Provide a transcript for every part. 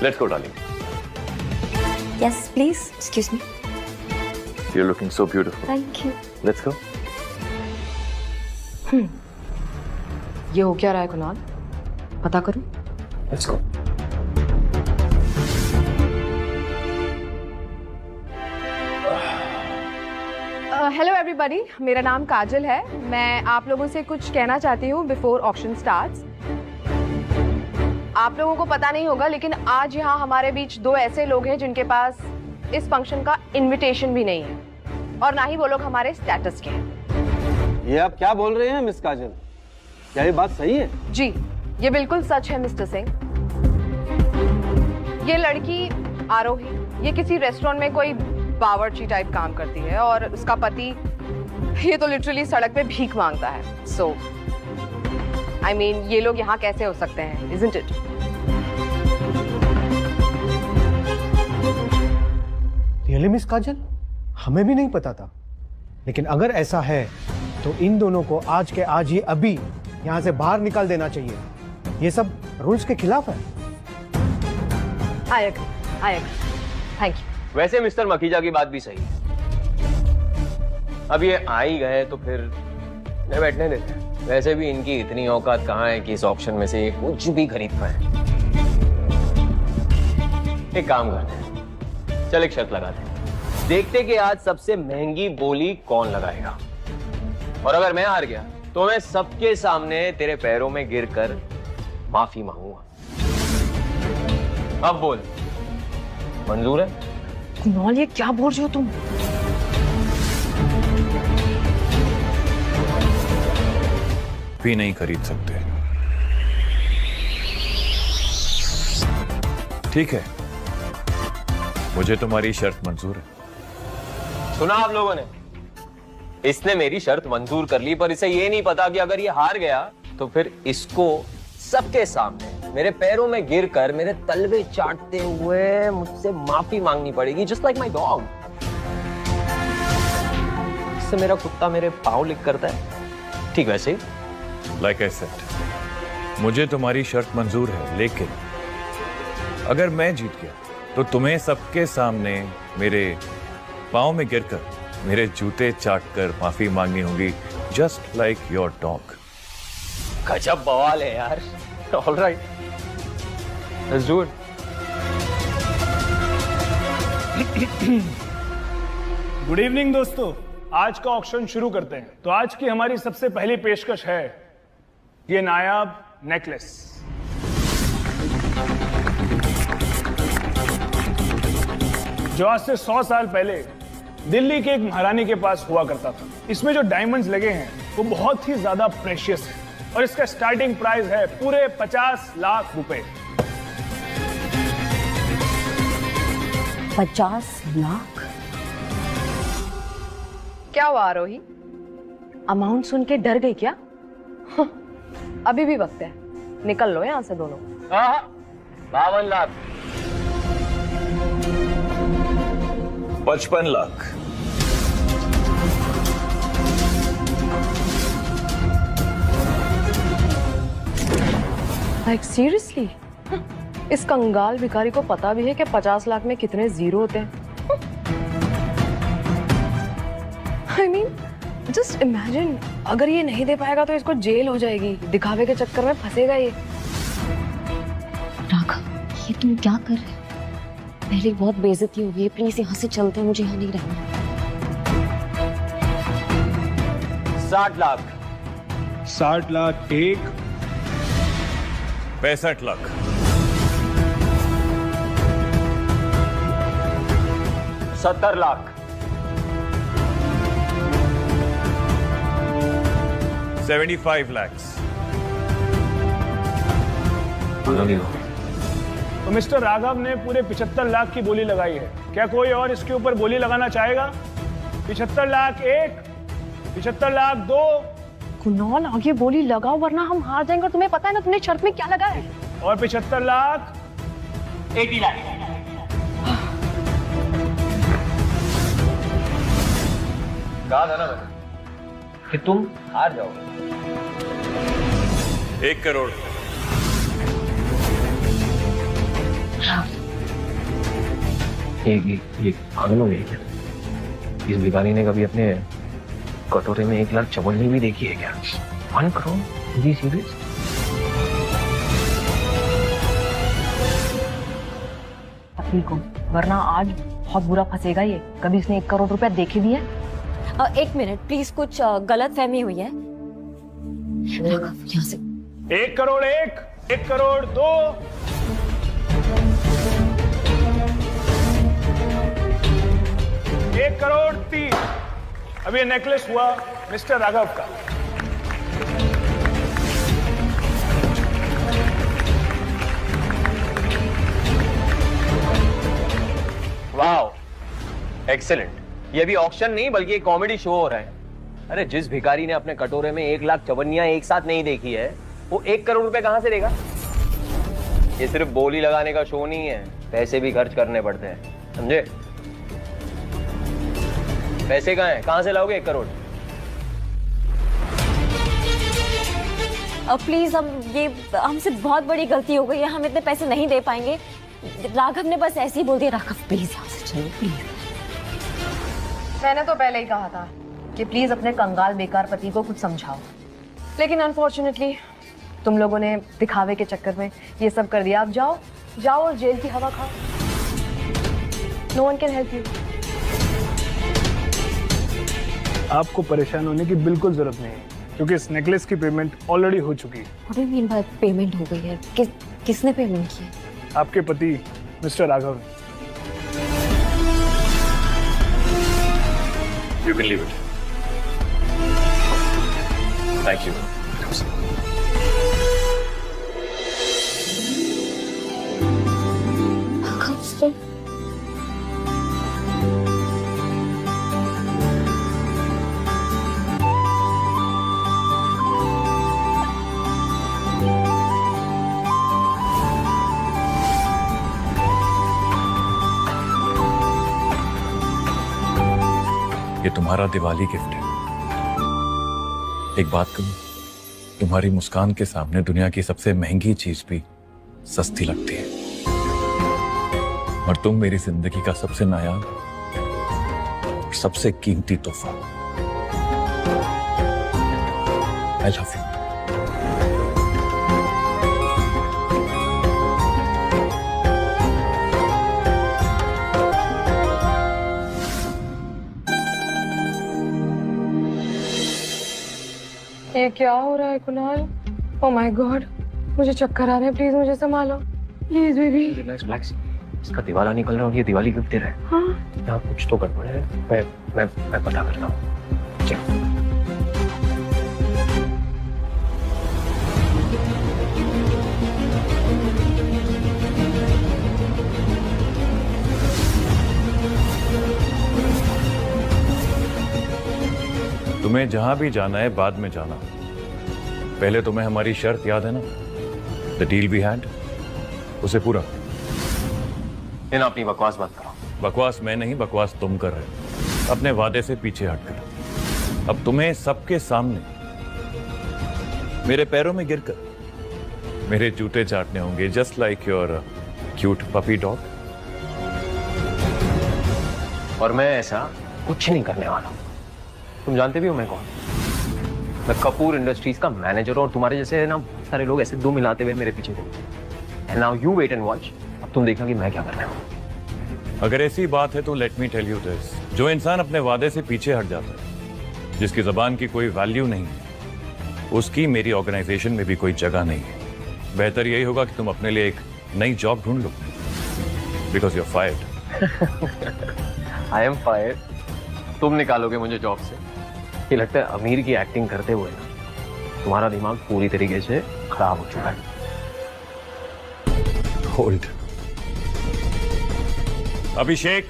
Let's go, darling. Yes, please. Excuse me. You're looking so beautiful. Thank you. Let's go. ये हो क्या रहा है कुणाल? पता करूं? Let's go. हेलो एवरीबॉडी, मेरा नाम काजल है। मैं आप लोगों से कुछ कहना चाहती हूँ बिफोर ऑक्शन स्टार्ट्स। आप लोगों को पता नहीं होगा, लेकिन आज यहाँ हमारे बीच दो ऐसे लोग हैं जिनके पास इस फंक्शन का इनविटेशन भी नहीं है, और ना ही वो लोग हमारे स्टेटस के हैं। ये आप क्या बोल रहे हैं मिस काजल? क्या ये बात सही है? जी, ये बिल्कुल सच है मिस्टर सिंह। ये लड़की आरोही, ये किसी रेस्टोरेंट में कोई बावर्ची टाइप काम करती है, और उसका पति ये तो लिटरली सड़क पे भीख मांगता है। सो आई मीन, ये लोग यहाँ कैसे हो सकते हैं, इज़न्ट इट? रियली मिस काजल, हमें भी नहीं पता था। लेकिन अगर ऐसा है तो इन दोनों को आज के आज ही अभी यहाँ से बाहर निकाल देना चाहिए। ये सब रूल्स के खिलाफ है। I agree, thank you. वैसे मिस्टर मखीजा की बात भी सही है। अब ये आ ही गए तो फिर बैठने देते हैं। वैसे भी इनकी इतनी औकात कहाँ है कि इस ऑक्शन में से ये कुछ भी खरीद पाए। एक काम करते हैं, चल एक शर्त लगाते हैं, देखते कि आज सबसे महंगी बोली कौन लगाएगा। और अगर मैं हार गया तो मैं सबके सामने तेरे पैरों में गिरकर माफी मांगूंगा। अब बोल, मंजूर है? कुणाल, ये क्या बोल रहे हो तुम? भी नहीं खरीद सकते। ठीक है, मुझे तुम्हारी शर्त मंजूर है। सुना आप लोगों ने, इसने मेरी शर्त मंजूर कर ली, पर इसे ये नहीं पता कि अगर ये हार गया तो फिर इसको सबके सामने मेरे पैरों में गिरकर मेरे तलवे चाटते हुए मुझसे माफी मांगनी पड़ेगी, जस्ट लाइक माय डॉग। इससे मेरा कुत्ता मेरे पाँव लिक करता है, ठीक वैसे ही। लाइक आई सेड, मुझे तुम्हारी शर्त मंजूर है, लेकिन अगर मैं जीत गया तो तुम्हें सबके सामने मेरे पाँव में गिरकर मेरे जूते चाटकर माफी मांगनी होगी, जस्ट लाइक योर डॉग। गजब बवाल है यार। All right, let's do it. Good evening दोस्तों, आज का ऑक्शन शुरू करते हैं। तो आज की हमारी सबसे पहली पेशकश है ये नायाब नेकलेस। जो आज से 100 साल पहले दिल्ली के एक महारानी के पास हुआ करता था। इसमें जो डायमंड्स लगे हैं वो बहुत ही ज्यादा प्रेशियस है, और इसका स्टार्टिंग प्राइस है पूरे 50 लाख रुपए। 50 लाख? क्या हुआ आरोही, अमाउंट सुन के डर गई क्या? अभी भी वक्त है, निकल लो यहाँ से दोनों। 52 लाख। 55 लाख। Like seriously? इस कंगाल भिखारी को पता भी है कि 50 लाख में कितने जीरो होते हैं। आई मीन, जस्ट इमेजिन, अगर ये नहीं दे पाएगा तो इसको जेल हो जाएगी। दिखावे के चक्कर में फंसेगा ये। राघव, ये तुम क्या कर रहे हो? पहले बहुत बेइज्जती हो गई है, प्लीज यहाँ से चलते हैं, मुझे यहाँ नहीं रहना। 60 लाख। 60 लाख एक। 65 लाख। 70 लाख। 75 lakhs। तो मिस्टर राघव ने पूरे 75 लाख की बोली लगाई है। क्या कोई और इसके ऊपर बोली लगाना चाहेगा? 75 लाख एक, 75 लाख दो। कुणाल, आगे बोली लगाओ वरना हम हार जाएंगे। तुम्हें पता है ना तुमने शर्त में क्या लगा है? और 75 लाख। 80 लाख। कहा था ना मैंने कि तुम हार जाओगे। 1 करोड़। ये पागल हो गई क्या? इस भिखारी ने कभी अपने कटोरे में 1 लाख चवन्नी भी देखी है क्या? 1 करोड़? जी सीरियस? पत्नी को, वरना आज बहुत बुरा फंसेगा ये। कभी इसने 1 करोड़ रुपया देखे भी है? 1 मिनट प्लीज, कुछ गलत फहमी हुई है। यहाँ से 1 करोड़ 1 करोड़ 2। एक करोड़ 3। अब ये नेकलेस हुआ मिस्टर राघव का। Wow, excellent. ये भी ऑक्शन नहीं बल्कि एक कॉमेडी शो हो रहा है। अरे जिस भिखारी ने अपने कटोरे में 1 लाख चवन्नियां एक साथ नहीं देखी है, वो 1 करोड़ रुपए कहां से देगा? ये सिर्फ बोली लगाने का शो नहीं है, पैसे भी खर्च करने पड़ते हैं, समझे? पैसे कहाँ हैं? कहां से लाओगे 1 करोड़? प्लीज, हमसे बहुत बड़ी गलती हो गई है, हम इतने पैसे नहीं दे पाएंगे। राघव ने बस ऐसे ही बोल दिया। राघव प्लीज यहाँ से चलो प्लीज। मैंने तो पहले ही कहा था कि प्लीज अपने कंगाल बेकार पति को कुछ समझाओ, लेकिन अनफॉर्चुनेटली तुम लोगों ने दिखावे के चक्कर में ये सब कर दिया। अब जाओ और जेल की हवा खाओ। No one can help you. आपको परेशान होने की बिल्कुल जरूरत नहीं है, क्योंकि इस नेकलेस की पेमेंट ऑलरेडी हो चुकी है। What do you mean by payment हो गई है? किसने पेमेंट की? आपके पति मिस्टर राघव ने। You can leave it. Thank you. ये तुम्हारा दिवाली गिफ्ट है। एक बात कहूं, तुम्हारी मुस्कान के सामने दुनिया की सबसे महंगी चीज भी सस्ती लगती है, और तुम मेरी जिंदगी का सबसे नायाब और सबसे कीमती तोहफा। I love you. ये क्या हो रहा है कुणाल? ओह माय गॉड, मुझे चक्कर आ रहे हैं। प्लीज मुझे संभालो, प्लीज बेबी। रिलैक्स। इसका दिवाला निकल रहा है और ये दिवाली गिफ्ट दे रहा है। हाँ? यहाँ कुछ तो गड़बड़ है। मैं पता करता हूँ। चलो। तुम्हें जहां भी जाना है बाद में जाना, पहले तुम्हें हमारी शर्त याद है ना? द डील वी हैड, उसे पूरा। इन अपनी बकवास मत करो। बकवास मैं नहीं, बकवास तुम कर रहे हो अपने वादे से पीछे हटकर। अब तुम्हें सबके सामने मेरे पैरों में गिरकर मेरे जूते चाटने होंगे, just like your cute puppy dog. और मैं ऐसा कुछ नहीं करने वाला हूं। तुम जानते भी हो मैं कौन? मैं कपूर इंडस्ट्रीज का मैनेजर हूं, और तुम्हारे जैसे ना बहुत सारे लोग ऐसे दो मिलाते हुए मेरे पीछे घूमते। Now you wait and watch. अब तुम देखना कि मैं क्या करने वाला हूं। अगर ऐसी बात है तो let me tell you this, जो इंसान अपने वादे से पीछे हट जाता है, जिसकी जबान की कोई वैल्यू नहीं है, उसकी मेरी ऑर्गेनाइजेशन में भी कोई जगह नहीं है। बेहतर यही होगा कि तुम अपने लिए एक नई जॉब ढूंढ लो, because you are fired. I am fired? तुम निकालोगे मुझे जॉब से? ये लगता है अमीर की एक्टिंग करते हुए ना तुम्हारा दिमाग पूरी तरीके से खराब हो चुका है। Hold. Abhishek,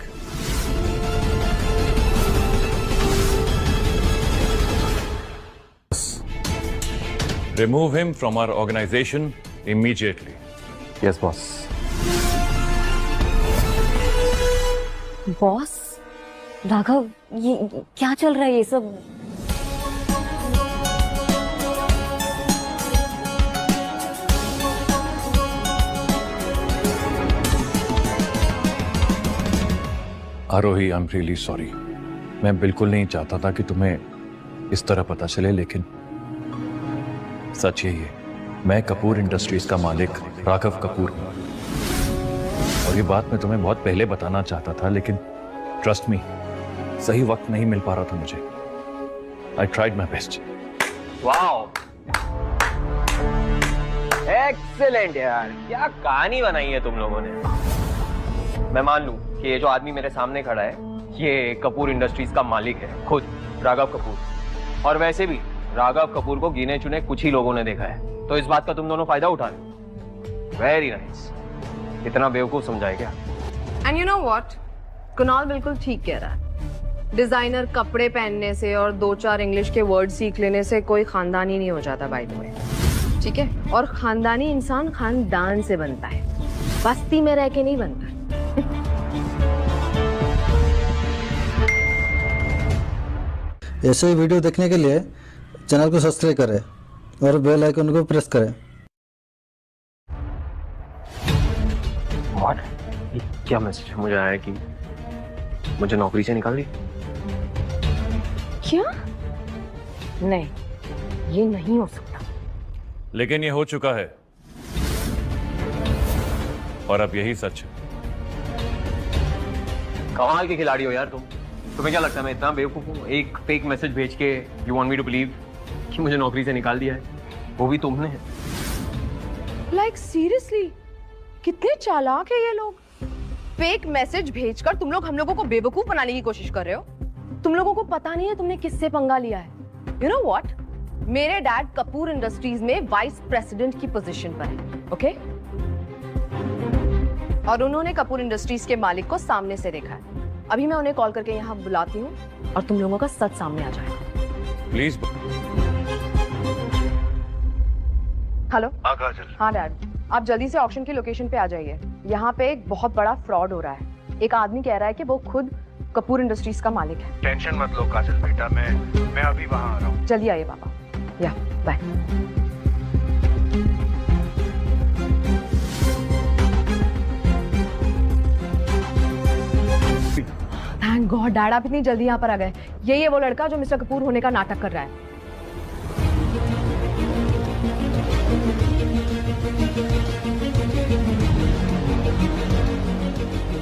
remove him from our organization immediately. Yes boss. Boss? Raghav, ये क्या चल रहा है ये सब? आरोही, आई एम रियली सॉरी। मैं बिल्कुल नहीं चाहता था कि तुम्हें इस तरह पता चले, लेकिन सच यही है, मैं कपूर इंडस्ट्रीज का मालिक राघव कपूर हूं। और ये बात मैं तुम्हें बहुत पहले बताना चाहता था, लेकिन ट्रस्ट मी, सही वक्त नहीं मिल पा रहा था मुझे। I tried my best. Wow, excellent यार, क्या कहानी बनाई है तुम लोगों ने। मैं मान लूं कि ये जो आदमी मेरे सामने खड़ा है, ये कपूर इंडस्ट्रीज का मालिक है, खुद राघव कपूर। और वैसे भी राघव कपूर को गिने चुने कुछ ही लोगों ने देखा है, तो इस बात का तुम दोनों फायदा उठा रहे हो। Very nice. इतना बेवकूफ समझाए क्या? And you know what, Kunal बिल्कुल ठीक कह रहा है। डिजाइनर कपड़े पहनने से और 2-4 इंग्लिश के वर्ड सीख लेने से कोई खानदानी नहीं हो जाता बाय द वे, ठीक है? और खानदानी इंसान खानदान से बनता है, बस्ती में रह के नहीं बनता। ऐसे ही वीडियो देखने के लिए चैनल को सब्सक्राइब करें और बेल आइकन को प्रेस करें। व्हाट? क्या मैसेज मुझे आया कि मुझे नौकरी से निकाल दी? क्या? नहीं, ये नहीं हो सकता। लेकिन ये हो चुका है, और अब यही सच है। कमाल के खिलाड़ी हो यार तुम। तुम्हें क्या लगता है मैं इतना बेवकूफ हूँ? एक फेक मैसेज भेज के you want me to believe कि मुझे नौकरी से निकाल दिया है, वो भी तुमने। लाइक सीरियसली, कितने चालाक है ये लोग। फेक मैसेज भेजकर तुम लोग हम लोगों को बेवकूफ बनाने की कोशिश कर रहे हो। तुम लोगों को पता नहीं है तुमने किससे पंगा लिया है। यू नो व्हाट, मेरे डैड कपूर इंडस्ट्रीज में वाइस प्रेसिडेंट की पोजीशन पर है, ओके? और उन्होंने कपूर इंडस्ट्रीज के मालिक को सामने से देखा है। अभी मैं उन्हें कॉल करके यहाँ बुलाती हूँ और तुम लोगों का सच सामने आ जाएगा। प्लीज। हेलो। हाँ डैड, आप जल्दी से ऑक्शन की लोकेशन पे आ जाइए। यहाँ पे एक बहुत बड़ा फ्रॉड हो रहा है। एक आदमी कह रहा है कि वो खुद कपूर इंडस्ट्रीज का मालिक है। टेंशन मत लो काजल बेटा, मैं अभी वहाँ आ रहा हूँ। चलिए आइए पापा। या बाय। थैंक गॉड डैड, आप इतनी जल्दी यहाँ पर आ गए। यही है वो लड़का जो मिस्टर कपूर होने का नाटक कर रहा है।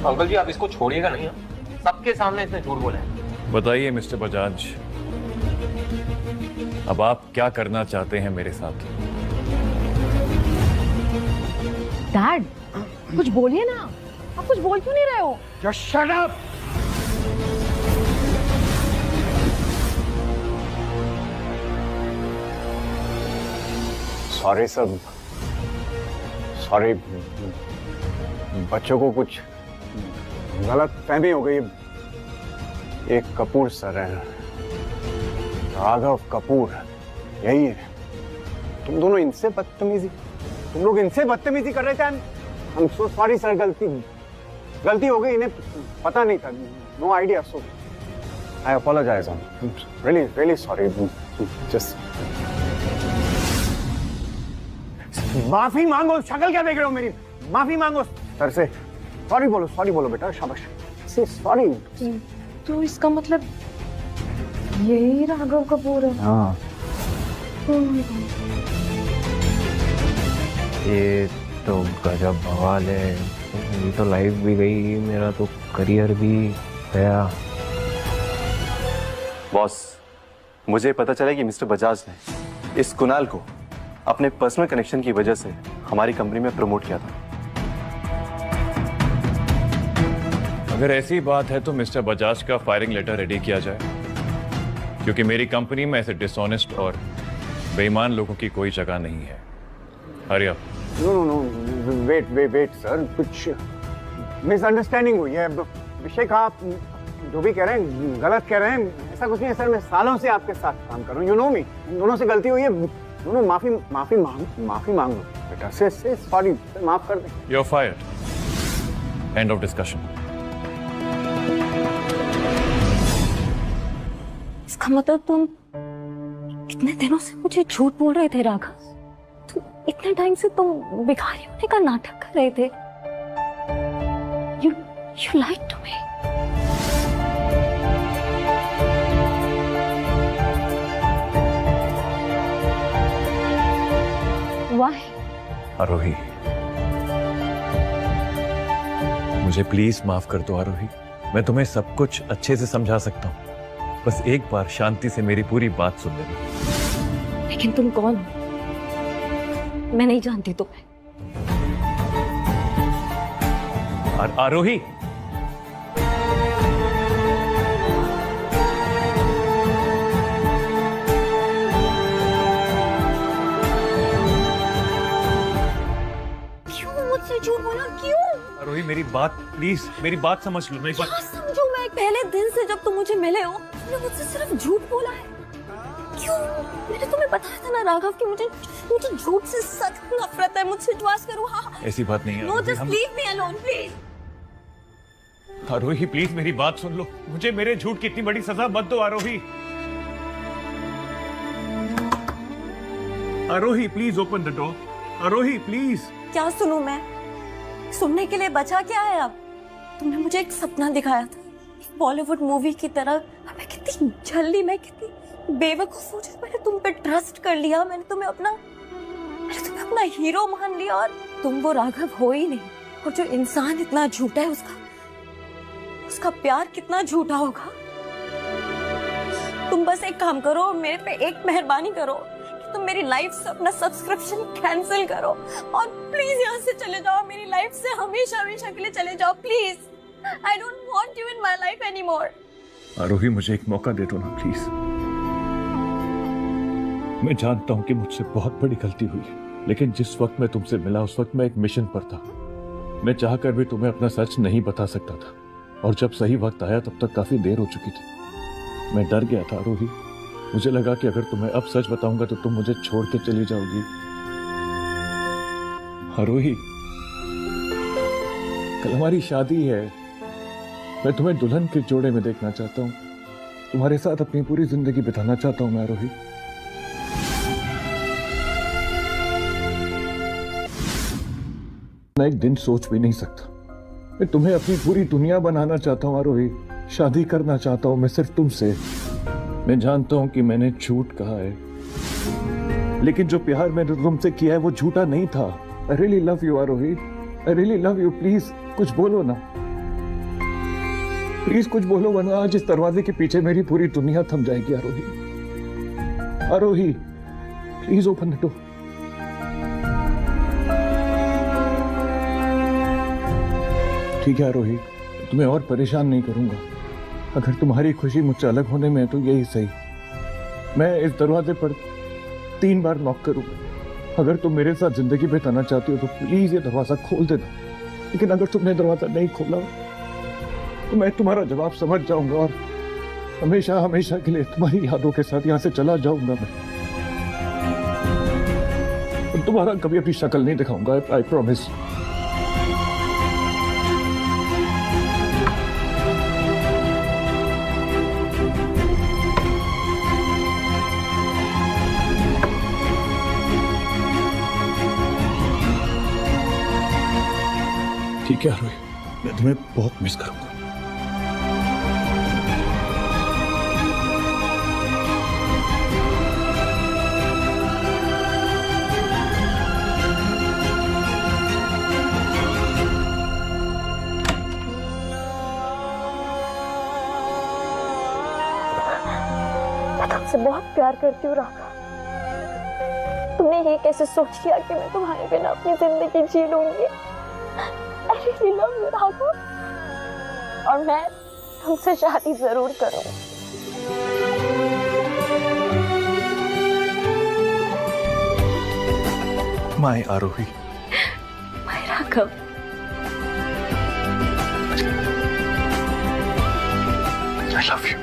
अंकल जी, आप इसको छोड़िएगा नहीं। सबके सामने इसने झूठ बोला है। बताइए मिस्टर बजाज, अब आप क्या करना चाहते हैं मेरे साथ? डैड, कुछ बोलिए ना। आप कुछ बोल क्यों नहीं रहे हो? Just shut up! सॉरी सब, सॉरी, बच्चों को कुछ गलत फहमी हो गई। एक कपूर सर है, राघव कपूर, यही है। तुम दोनों इनसे बदतमीजी, तुम लोग इनसे बदतमीजी कर रहे थे। हम सो सॉरी सर, गलती हो गई, इन्हें पता नहीं था। नो आइडिया, सो आई अपोलोजाइज। Really sorry. जस्ट माफी मांगो। शक्ल क्या देख रहे हो मेरी? माफी मांगो सर से। सॉरी बोलो बेटा, शाबाश। से सॉरी। तो इसका मतलब यही राघव कपूर है? हाँ। ये तो गजब बवाल है। ये तो लाइफ भी गई, मेरा तो करियर भी गया। बॉस, मुझे पता चला कि मिस्टर बजाज ने इस कुणाल को अपने पर्सनल कनेक्शन की वजह से हमारी कंपनी में प्रमोट किया था। अगर ऐसी बात है तो मिस्टर बजाज का फायरिंग लेटर रेडी किया जाए, क्योंकि मेरी कंपनी में ऐसे डिसऑनेस्ट और बेईमान लोगों की कोई जगह नहीं है। Hurry up. No, wait sir, कुछ मिसअंडरस्टैंडिंग हुई है। विषय का आप जो भी कह रहे हैं गलत कह रहे हैं। ऐसा कुछ नहीं है सर, मैं सालों से आपके साथ काम कर रहा हूँ। यू नो मी, दोनों से गलती हुई है। दोनों माफी मांग लो बेटा। से सॉरी, माफ कर दें। You are fired. End of discussion. इसका मतलब तुम कितने दिनों से मुझे झूठ बोल रहे थे राघव? तुम इतने टाइम से तुम भिखारी होने का नाटक कर रहे थे। You lied to me. आरोही, मुझे प्लीज माफ कर दो आरोही। मैं तुम्हें सब कुछ अच्छे से समझा सकता हूँ, बस एक बार शांति से मेरी पूरी बात सुन लेना। लेकिन तुम कौन हो? मैं नहीं जानती तुम्हें। आरोही, क्यों मुझसे झूठ बोला? क्यों? आरोही मेरी बात प्लीज, मेरी बात समझ लो। मेरी बात क्या समझो? मैं पहले दिन से जब तुम मुझे मिले हो तुमने मुझसे सिर्फ झूठ बोला है। क्यों? मैंने तुम्हें बताया था ना राघव कि मुझे झूठ से सख्त नफरत है। मुझसे विश्वास करो। हाँ, ऐसी बात नहीं है। No, just leave me alone please. Aarohi please मेरी बात सुन लो। मुझे मेरे झूठ की इतनी बड़ी सजा मत दो Aarohi. Aarohi please open the door. Aarohi please. क्या सुनूं मैं? सुनने के लिए बचा क्या है अब? तुमने मुझे एक सपना दिखाया था, बॉलीवुड मूवी की तरह। मैं कितनी जल्दी, मैं कितनी बेवकूफ हूँ, मैंने तुम पे ट्रस्ट कर लिया। मैंने तुम्हें अपना हीरो मान लिया, और तुम वो राघव हो ही नहीं। और जो इंसान इतना झूठा है उसका प्यार कितना झूठा होगा। तुम बस एक काम करो, मेरे पे एक मेहरबानी करो कि तुम मेरी लाइफ से अपना सब्सक्रिप्शन कैंसिल करो और प्लीज यहाँ से चले जाओ। मेरी लाइफ से हमेशा हमेशा के लिए चले जाओ please. I don't want you in my life anymore. Aarohi मुझे एक मौका दे दो ना प्लीज। मैं जानता हूं कि मुझसे बहुत बड़ी गलती हुई है, लेकिन जिस वक्त मैं तुमसे मिला उस वक्त मैं एक मिशन पर था। मैं चाहकर भी तुम्हें अपना सच नहीं बता सकता था, और जब सही वक्त आया तब तक काफी देर हो चुकी थी। मैं डर गया था आरोही। मुझे लगा कि अगर तुम्हें अब सच बताऊंगा तो तुम मुझे छोड़ के चली जाओगी। आरोही, कल हमारी शादी है। मैं तुम्हें दुल्हन के जोड़े में देखना चाहता हूँ। तुम्हारे साथ अपनी पूरी जिंदगी बिताना चाहता हूँ मैं आरोही। मैं एक दिन सोच भी नहीं सकता। मैं तुम्हें अपनी पूरी दुनिया बनाना चाहता हूँ आरोही। शादी करना चाहता हूँ मैं सिर्फ तुमसे। मैं जानता हूँ कि मैंने झूठ कहा है, लेकिन जो प्यार मैंने तुमसे किया है वो झूठा नहीं था। I really love you Aarohi. I really love you। Please कुछ बोलो ना, प्लीज कुछ बोलो, वरना आज इस दरवाजे के पीछे मेरी पूरी दुनिया थम जाएगी आरोही। Aarohi please open the door. ठीक है आरोही, तुम्हें और परेशान नहीं करूंगा। अगर तुम्हारी खुशी मुझसे अलग होने में है तो यही सही। मैं इस दरवाजे पर 3 बार नॉक करूंगा। अगर तुम मेरे साथ जिंदगी बिताना चाहती हो तो प्लीज ये दरवाजा खोल देना। लेकिन अगर तुमने दरवाजा नहीं खोला तो मैं तुम्हारा जवाब समझ जाऊंगा और हमेशा हमेशा के लिए तुम्हारी यादों के साथ यहाँ से चला जाऊंगा मैं। तुम्हारा कभी अपनी शक्ल नहीं दिखाऊंगा। I promise. ठीक है आरोही, मैं तुम्हें बहुत मिस करूंगा। तुमसे बहुत प्यार करती हूँ राघव। तुमने ये कैसे सोच किया कि मैं तुम्हारे बिना अपनी जिंदगी जी लूंगी? I really love you Raghav, और मैं तुमसे शादी जरूर करूंगी। My Aarohi, my Raghav. I love you।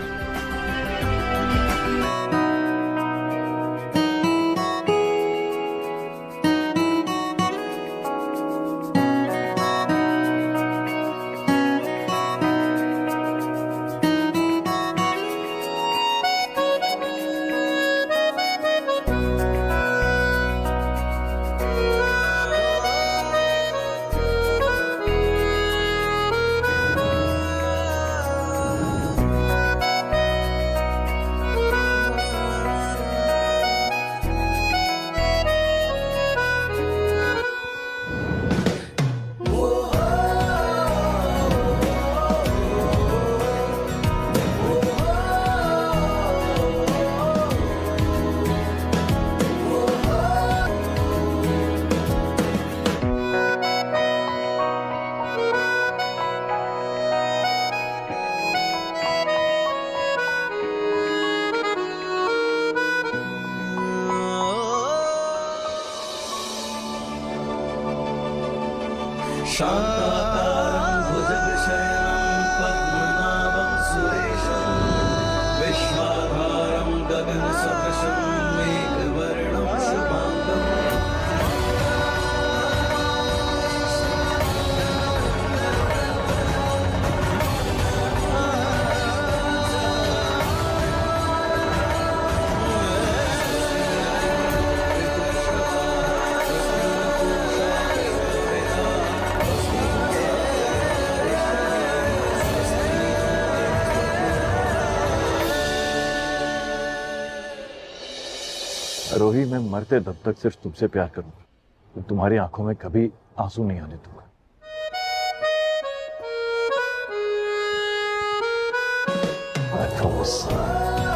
शान्ताकारं भुजगशयनं पद्मनाभं सुरेशं विश्वाधारं गगनसदृशं मेघवर्णं शुभाङ्गम् रोही, मैं मरते दम तक सिर्फ तुमसे प्यार करूंगा। तो तुम्हारी आंखों में कभी आंसू नहीं आने दूंगा। I promise.